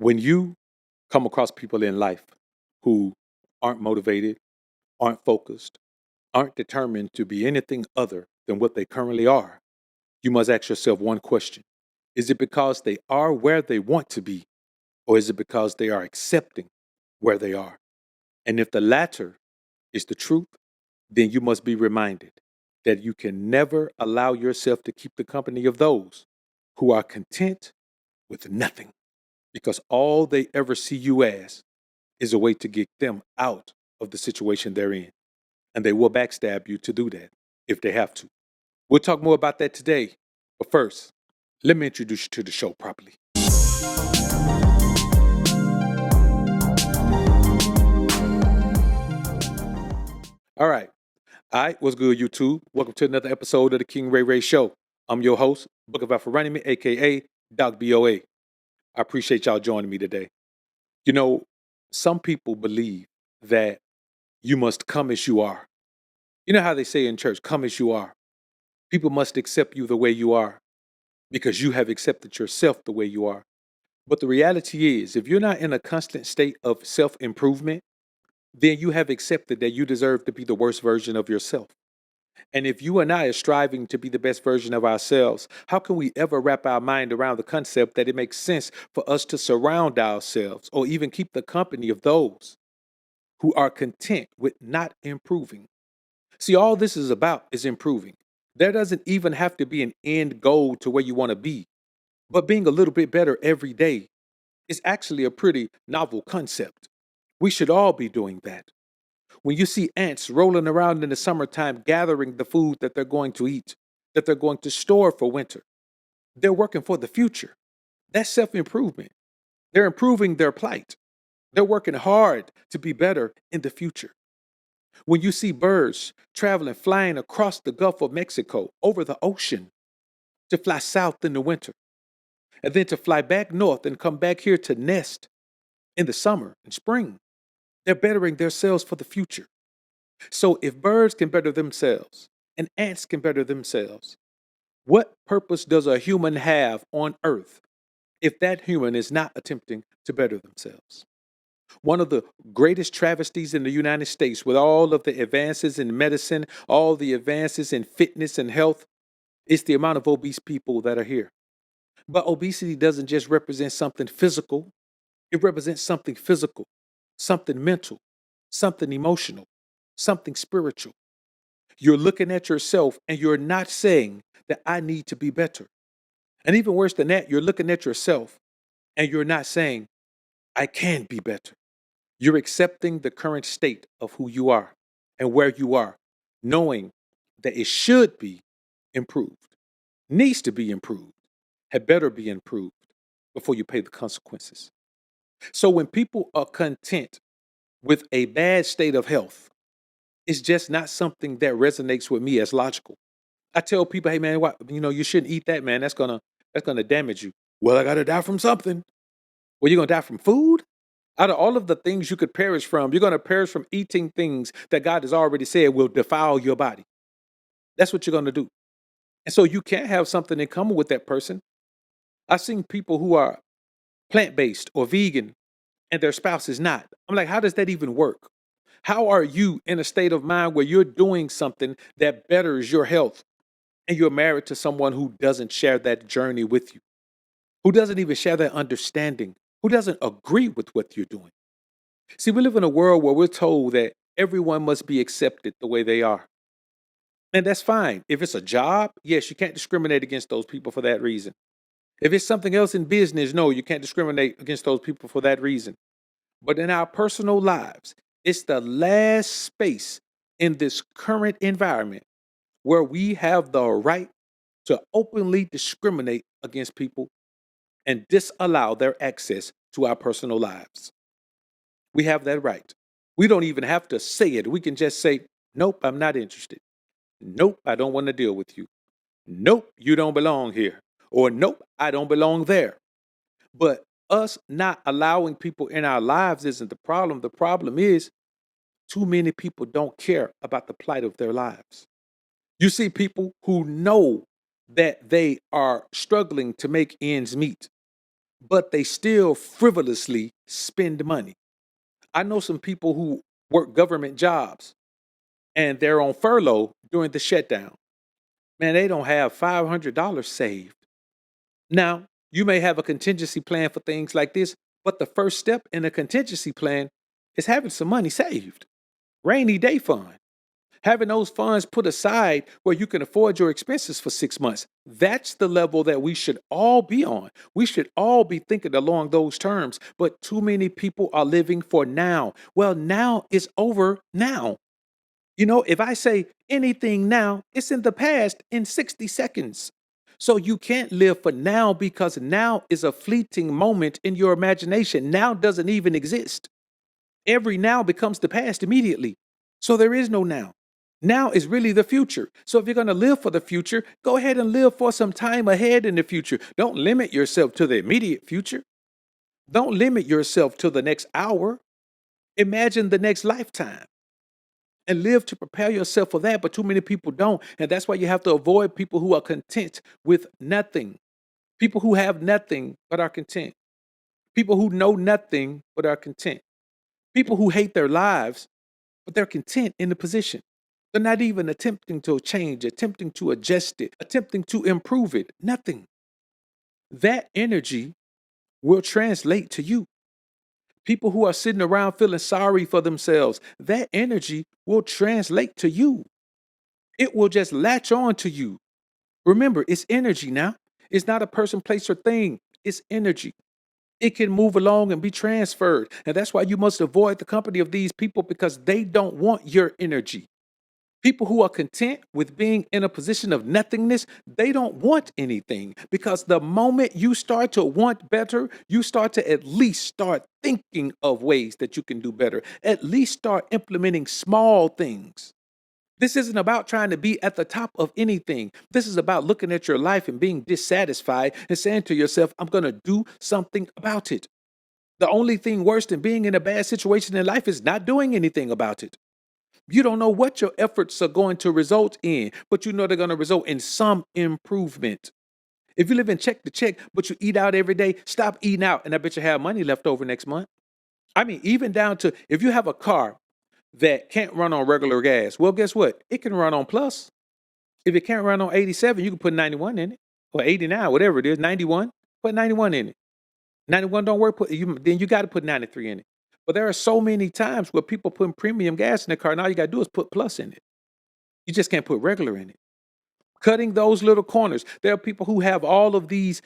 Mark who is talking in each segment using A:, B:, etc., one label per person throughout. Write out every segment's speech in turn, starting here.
A: When you come across people in life who aren't motivated, aren't focused, aren't determined to be anything other than what they currently are, you must ask yourself one question. Is it because they are where they want to be, or is it because they are accepting where they are? And if the latter is the truth, then you must be reminded that you can never allow yourself to keep the company of those who are content with nothing, because all they ever see you as is a way to get them out of the situation they're in. And they will backstab you to do that if they have to. We'll talk more about that today. But first, let me introduce you to the show properly. All right. All right. What's good, YouTube? Welcome to another episode of the King Ray Ray Show. I'm your host, Book of Alpharanime, aka Doc BOA. I appreciate y'all joining me today. You know, some people believe that you must come as you are. You know how they say in church, come as you are. People must accept you the way you are because you have accepted yourself the way you are. But the reality is, if you're not in a constant state of self improvement, then you have accepted that you deserve to be the worst version of yourself. And if you and I are striving to be the best version of ourselves, how can we ever wrap our mind around the concept that it makes sense for us to surround ourselves or even keep the company of those who are content with not improving? See, all this is about is improving. There doesn't even have to be an end goal to where you want to be, but being a little bit better every day is actually a pretty novel concept. We should all be doing that. When you see ants rolling around in the summertime gathering the food that they're going to eat, that they're going to store for winter, they're working for the future. That's self improvement. They're improving their plight. They're working hard to be better in the future. When you see birds traveling, flying across the Gulf of Mexico over the ocean to fly south in the winter, and then to fly back north and come back here to nest in the summer and spring, they're bettering themselves for the future. So if birds can better themselves and ants can better themselves, what purpose does a human have on earth if that human is not attempting to better themselves? One of the greatest travesties in the United States, with all of the advances in medicine, all the advances in fitness and health, is the amount of obese people that are here. But obesity doesn't just represent something physical, it represents something physical, something mental, something emotional, something spiritual. You're looking at yourself and you're not saying that I need to be better. And even worse than that, you're looking at yourself and you're not saying I can be better. You're accepting the current state of who you are and where you are, knowing that it should be improved, needs to be improved, had better be improved before you pay the consequences. So when people are content with a bad state of health, it's just not something that resonates with me as logical. I tell people, hey man, you shouldn't eat that, man. That's gonna damage you. Well, I gotta die from something. Well, you're gonna die from food? Out of all of the things you could perish from, you're gonna perish from eating things that God has already said will defile your body. That's what you're gonna do. And so you can't have something in common with that person. I've seen people who are plant-based or vegan and their spouse is not. I'm like, how does that even work? How are you in a state of mind where you're doing something that betters your health and you're married to someone who doesn't share that journey with you, who doesn't even share that understanding, who doesn't agree with what you're doing? See, we live in a world where we're told that everyone must be accepted the way they are. And that's fine. If it's a job, yes, you can't discriminate against those people for that reason. If it's something else in business, no, you can't discriminate against those people for that reason. But in our personal lives, it's the last space in this current environment where we have the right to openly discriminate against people and disallow their access to our personal lives. We have that right. We don't even have to say it. We can just say, nope, I'm not interested. Nope, I don't want to deal with you. Nope, you don't belong here. Or nope, I don't belong there. But us not allowing people in our lives isn't the problem. The problem is too many people don't care about the plight of their lives. You see people who know that they are struggling to make ends meet, but they still frivolously spend money. I know some people who work government jobs and they're on furlough during the shutdown. Man, they don't have $500 saved. Now, you may have a contingency plan for things like this, but the first step in a contingency plan is having some money saved. Rainy day fund. Having those funds put aside where you can afford your expenses for 6 months. That's the level that we should all be on. We should all be thinking along those terms, but too many people are living for now. Well, now is over now. If I say anything now, it's in the past in 60 seconds. So you can't live for now because now is a fleeting moment in your imagination. Now doesn't even exist. Every now becomes the past immediately. So there is no now. Now is really the future. So if you're going to live for the future, go ahead and live for some time ahead in the future. Don't limit yourself to the immediate future. Don't limit yourself to the next hour. Imagine the next lifetime and live to prepare yourself for that. But too many people don't. And that's why you have to avoid people who are content with nothing. People who have nothing but are content. People who know nothing but are content. People who hate their lives, but they're content in the position. They're not even attempting to change, attempting to adjust it, attempting to improve it. Nothing. That energy will translate to you. People who are sitting around feeling sorry for themselves, that energy will translate to you. It will just latch on to you. Remember, it's energy now. It's not a person, place, or thing. It's energy. It can move along and be transferred. And that's why you must avoid the company of these people because they don't want your energy. People who are content with being in a position of nothingness, they don't want anything because the moment you start to want better, you start to at least start thinking of ways that you can do better. At least start implementing small things. This isn't about trying to be at the top of anything. This is about looking at your life and being dissatisfied and saying to yourself, I'm going to do something about it. The only thing worse than being in a bad situation in life is not doing anything about it. You don't know what your efforts are going to result in, but you know they're going to result in some improvement. If you live in check to check, but you eat out every day, stop eating out, and I bet you have money left over next month. I mean, even down to if you have a car that can't run on regular gas, well, guess what? It can run on plus. If it can't run on 87, you can put 91 in it, or 89, whatever it is, 91. Put 91 in it. 91 don't work, then you got to put 93 in it. But there are so many times where people put premium gas in their car, and all you got to do is put plus in it. You just can't put regular in it. Cutting those little corners. There are people who have all of these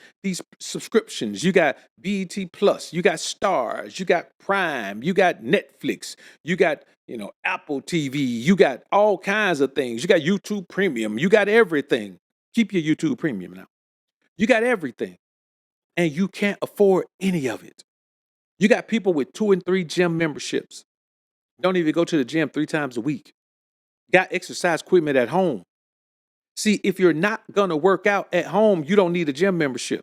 A: subscriptions. You got BET Plus, you got Stars, you got Prime, you got Netflix, you got Apple TV, you got all kinds of things. You got YouTube Premium, you got everything. Keep your YouTube Premium now. You got everything, and you can't afford any of it. You got people with 2 and 3 gym memberships. Don't even go to the gym 3 times a week. Got exercise equipment at home. See, if you're not going to work out at home, you don't need a gym membership.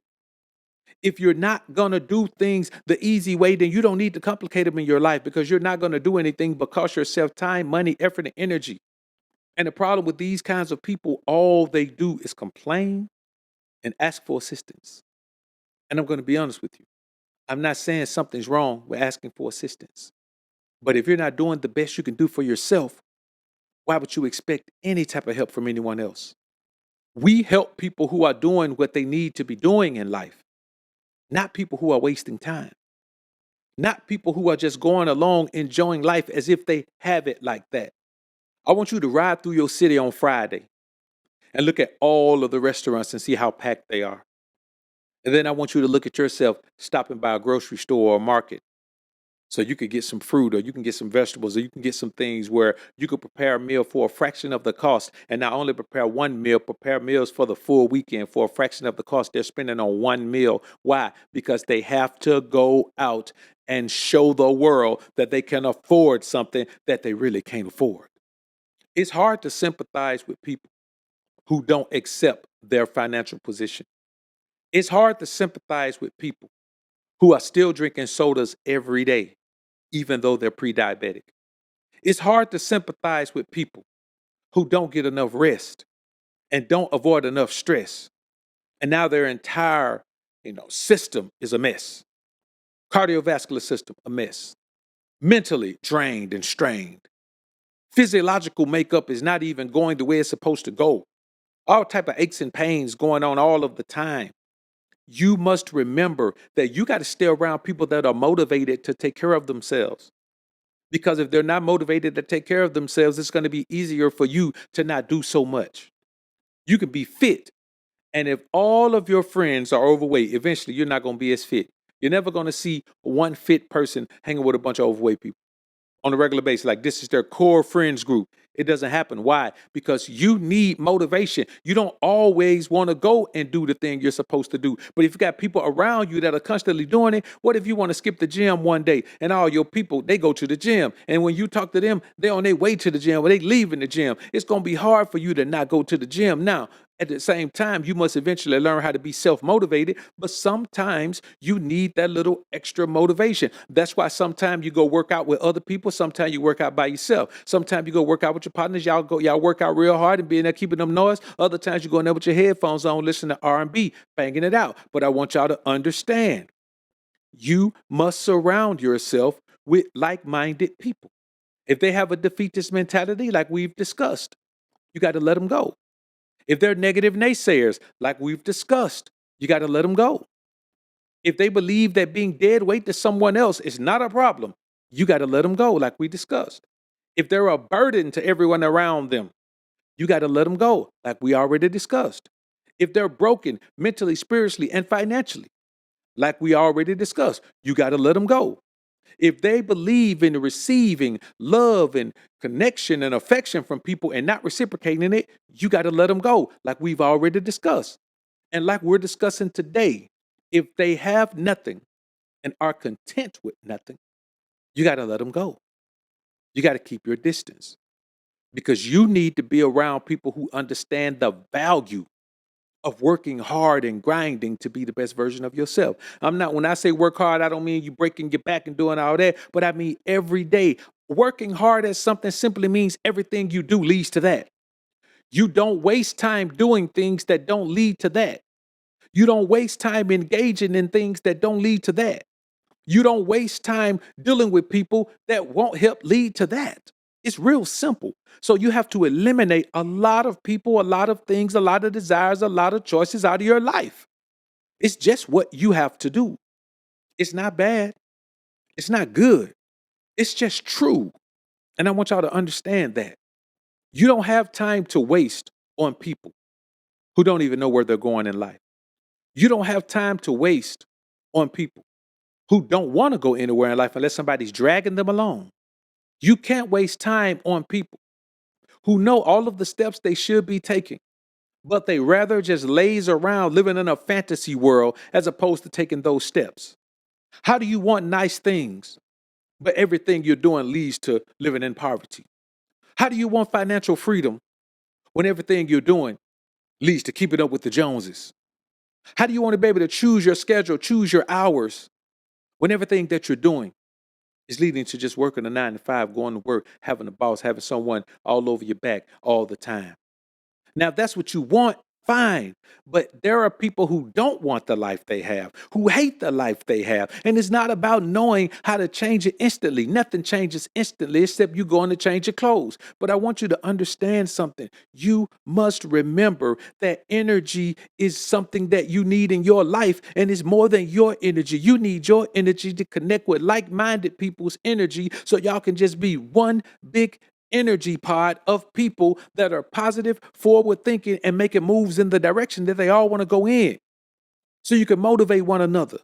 A: If you're not going to do things the easy way, then you don't need to complicate them in your life because you're not going to do anything but cost yourself time, money, effort, and energy. And the problem with these kinds of people, all they do is complain and ask for assistance. And I'm going to be honest with you. I'm not saying something's wrong with asking for assistance. But if you're not doing the best you can do for yourself, why would you expect any type of help from anyone else? We help people who are doing what they need to be doing in life, not people who are wasting time, not people who are just going along enjoying life as if they have it like that. I want you to ride through your city on Friday and look at all of the restaurants and see how packed they are. And then I want you to look at yourself stopping by a grocery store or market so you could get some fruit or you can get some vegetables or you can get some things where you could prepare a meal for a fraction of the cost and not only prepare one meal, prepare meals for the full weekend for a fraction of the cost they're spending on one meal. Why? Because they have to go out and show the world that they can afford something that they really can't afford. It's hard to sympathize with people who don't accept their financial position. It's hard to sympathize with people who are still drinking sodas every day, even though they're pre-diabetic. It's hard to sympathize with people who don't get enough rest and don't avoid enough stress. And now their entire system is a mess. Cardiovascular system, a mess. Mentally drained and strained. Physiological makeup is not even going the way it's supposed to go. All type of aches and pains going on all of the time. You must remember that you got to stay around people that are motivated to take care of themselves. Because if they're not motivated to take care of themselves, it's going to be easier for you to not do so much. You can be fit. And if all of your friends are overweight, eventually you're not going to be as fit. You're never going to see one fit person hanging with a bunch of overweight people on a regular basis. Like this is their core friends group. It doesn't happen. Why? Because you need motivation. You don't always want to go and do the thing you're supposed to do. But if you got people around you that are constantly doing it, what if you want to skip the gym one day and all your people, they go to the gym. And when you talk to them, they're on their way to the gym or they leaving the gym. It's going to be hard for you to not go to the gym. Now, at the same time, you must eventually learn how to be self-motivated, but sometimes you need that little extra motivation. That's why sometimes you go work out with other people. Sometimes you work out by yourself. Sometimes you go work out with your partners. Y'all work out real hard and being there keeping them noise. Other times you go in there with your headphones on, listening to R&B, banging it out. But I want y'all to understand, you must surround yourself with like-minded people. If they have a defeatist mentality, like we've discussed, you got to let them go. If they're negative naysayers, like we've discussed, you got to let them go. If they believe that being dead weight to someone else is not a problem, you got to let them go, like we discussed. If they're a burden to everyone around them, you got to let them go, like we already discussed. If they're broken mentally, spiritually, and financially, like we already discussed, you got to let them go. If they believe in receiving love and connection and affection from people and not reciprocating it, you got to let them go, like we've already discussed. And like we're discussing today, if they have nothing and are content with nothing, you got to let them go. You got to keep your distance because you need to be around people who understand the value of working hard and grinding to be the best version of yourself. When I say work hard, I don't mean you breaking your back and doing all that, but I mean every day. Working hard at something simply means everything you do leads to that. You don't waste time doing things that don't lead to that. You don't waste time engaging in things that don't lead to that. You don't waste time dealing with people that won't help lead to that. It's real simple. So you have to eliminate a lot of people, a lot of things, a lot of desires, a lot of choices out of your life. It's just what you have to do. It's not bad. It's not good. It's just true. And I want y'all to understand that. You don't have time to waste on people who don't even know where they're going in life. You don't have time to waste on people who don't want to go anywhere in life unless somebody's dragging them along. You can't waste time on people who know all of the steps they should be taking, but they rather just laze around living in a fantasy world as opposed to taking those steps. How do you want nice things, but everything you're doing leads to living in poverty? How do you want financial freedom when everything you're doing leads to keeping up with the Joneses? How do you want to be able to choose your schedule, choose your hours when everything that you're doing is leading to just working a 9 to 5, going to work, having a boss, having someone all over your back all the time? Now, if that's what you want, fine. But there are people who don't want the life they have, who hate the life they have. And it's not about knowing how to change it instantly. Nothing changes instantly except you going to change your clothes. But I want you to understand something. You must remember that energy is something that you need in your life, and it's more than your energy. You need your energy to connect with like-minded people's energy so y'all can just be one big energy pod of people that are positive, forward thinking, and making moves in the direction that they all want to go in. So you can motivate one another,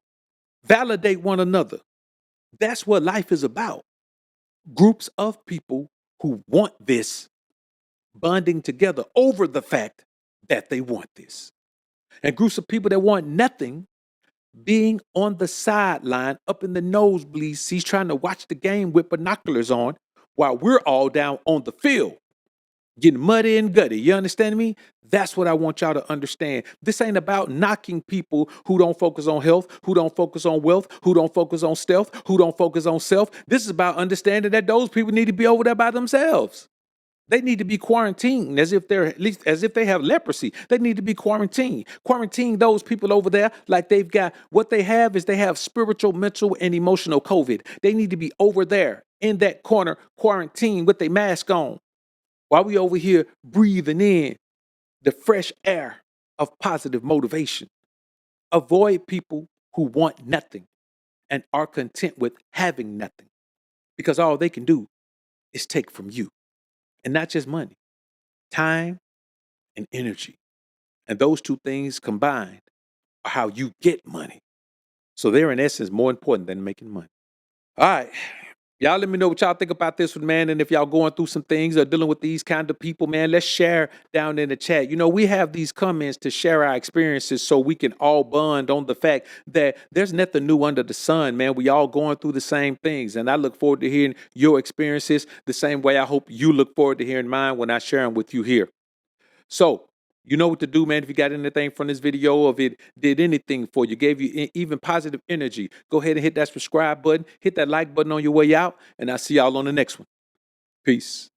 A: validate one another. That's what life is about. Groups of people who want this, bonding together over the fact that they want this. And groups of people that want nothing, being on the sideline, up in the nosebleed seats, trying to watch the game with binoculars on, while we're all down on the field, getting muddy and gutty. You understand me? That's what I want y'all to understand. This ain't about knocking people who don't focus on health, who don't focus on wealth, who don't focus on stealth, who don't focus on self. This is about understanding that those people need to be over there by themselves. They need to be quarantined as if they're at least as if they have leprosy. They need to be quarantined. Quarantine those people over there like they've got what they have is they have spiritual, mental, and emotional COVID. They need to be over there in that corner, quarantined with their mask on. While we over here breathing in the fresh air of positive motivation. Avoid people who want nothing and are content with having nothing because all they can do is take from you. And not just money, time and energy. And those two things combined are how you get money. So they're in essence more important than making money. All right. Y'all let me know what y'all think about this one, man. And if y'all going through some things or dealing with these kind of people, man, let's share down in the chat. You know, we have these comments to share our experiences so we can all bond on the fact that there's nothing new under the sun, man. We all going through the same things. And I look forward to hearing your experiences the same way I hope you look forward to hearing mine when I share them with you here. So, you know what to do, man. If you got anything from this video or if it did anything for you, gave you even positive energy, go ahead and hit that subscribe button, hit that like button on your way out, and I'll see y'all on the next one. Peace.